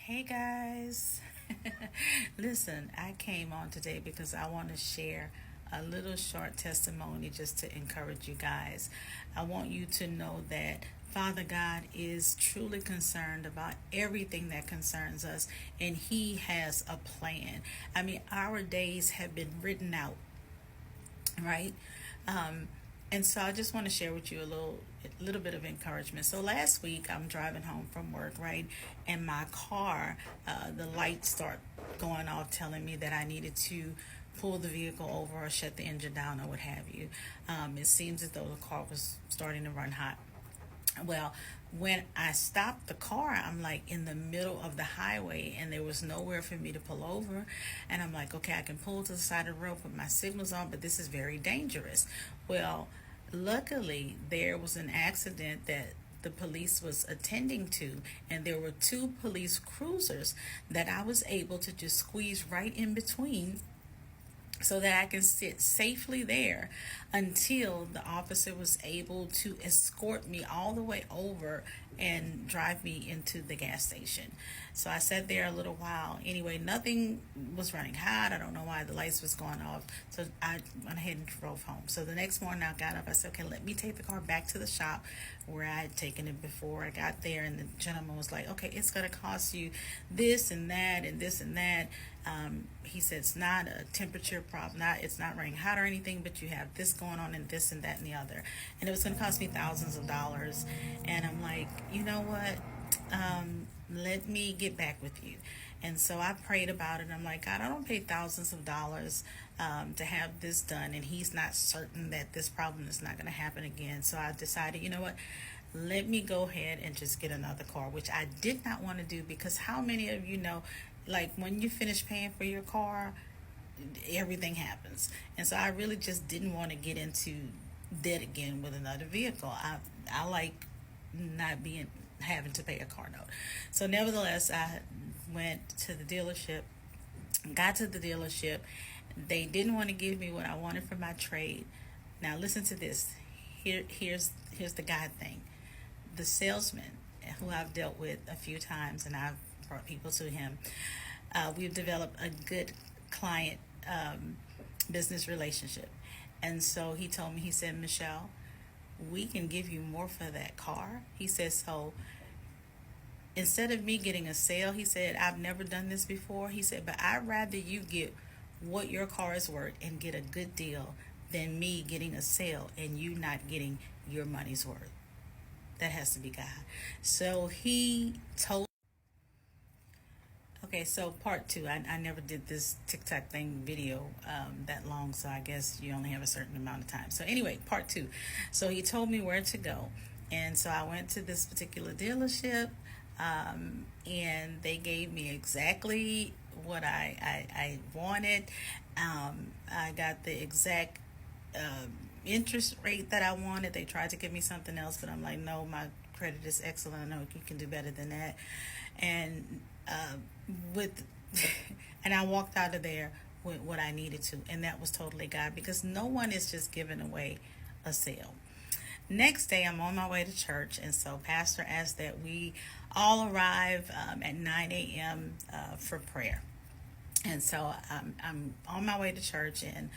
Hey guys, listen, I came on today because I want to share a little short testimony just to encourage you guys. I want you to know that Father God is truly concerned about everything that concerns us, and He has a plan. I mean, our days have been written out, right? Um, and so I just want to share with you a little bit of encouragement. So last week I'm driving home from work, right, and my car, the lights start going off, telling me that I needed to pull the vehicle over or shut the engine down or what have you. It seems as though the car was starting to run hot. Well, when I stopped the car, I'm like in the middle of the highway and there was nowhere for me to pull over. And I'm like, okay, I can pull to the side of the road, put my signals on, but this is very dangerous. Well, luckily, there was an accident that the police was attending to, and there were two police cruisers that I was able to just squeeze right in between so that I can sit safely there until the officer was able to escort me all the way over and drive me into the gas station. So I sat there a little while. Anyway, nothing was running hot. I don't know why the lights was going off. So I went ahead and drove home. So the next morning I got up. I said, okay, let me take the car back to the shop where I had taken it before I got there. And the gentleman was like, okay, it's going to cost you this and that and this and that. He said it's not a temperature problem, it's not running hot or anything, but you have this going on and this and that and the other, and it was going to cost me thousands of dollars. And I'm like, you know what? Let me get back with you. And so I prayed about it. I'm like, God, I don't pay thousands of dollars to have this done, and He's not certain that this problem is not going to happen again. So I decided, you know what? Let me go ahead and just get another car, which I did not want to do because how many of you know, like when you finish paying for your car, everything happens. And so I really just didn't want to get into debt again with another vehicle. I like not being having to pay a car note. So nevertheless, I went to the dealership, got to the dealership. They didn't want to give me what I wanted for my trade. Now listen to this. Here's the God thing. The salesman who I've dealt with a few times, and I've brought people to him. We've developed a good client business relationship. And so he told me, he said, Michelle, we can give you more for that car. He said, so instead of me getting a sale, he said, I've never done this before. He said, but I'd rather you get what your car is worth and get a good deal than me getting a sale and you not getting your money's worth. That has to be God. So he told. Okay, so part two. I never did this TikTok thing video that long, so I guess you only have a certain amount of time. So anyway, part two. So he told me where to go, and so I went to this particular dealership, and they gave me exactly what I wanted. I got the exact interest rate that I wanted. They tried to give me something else, but I'm like, no, my credit is excellent. I know you can do better than that. And with and I walked out of there with what I needed to, and that was totally God, because no one is just giving away a sale. Next day, I'm on my way to church, and so Pastor asked that we all arrive at 9 a.m. For prayer. And so I'm on my way to church, and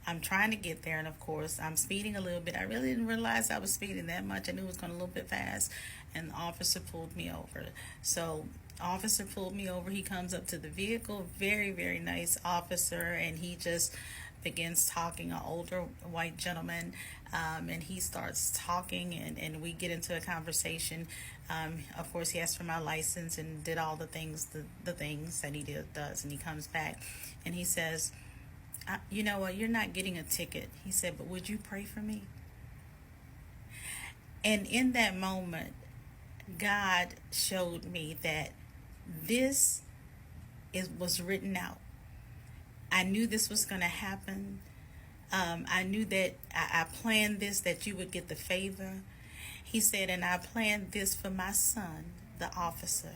I'm trying to get there, and of course I'm speeding a little bit. I really didn't realize I was speeding that much. I knew it was going a little bit fast, and the officer pulled me over. So officer pulled me over. He comes up to the vehicle, very, very nice officer, and he just begins talking, an older white gentleman, and he starts talking, and we get into a conversation. Of course, he asked for my license and did all the things, the things that he does, and he comes back, and he says, you know what, you're not getting a ticket. He said, but would you pray for me? And in that moment, God showed me that this was written out. I knew this was going to happen. I knew that I planned this, that you would get the favor. He said, and I planned this for my son, the officer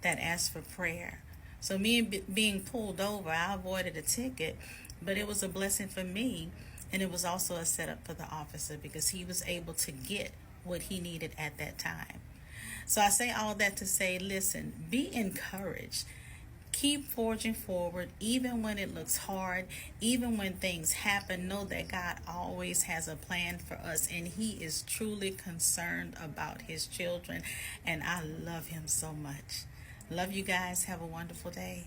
that asked for prayer. So me being pulled over, I avoided a ticket, but it was a blessing for me, and it was also a setup for the officer because he was able to get what he needed at that time. So I say all that to say, listen, be encouraged. Keep forging forward, even when it looks hard, even when things happen. Know that God always has a plan for us, and He is truly concerned about His children. And I love Him so much. Love you guys. Have a wonderful day.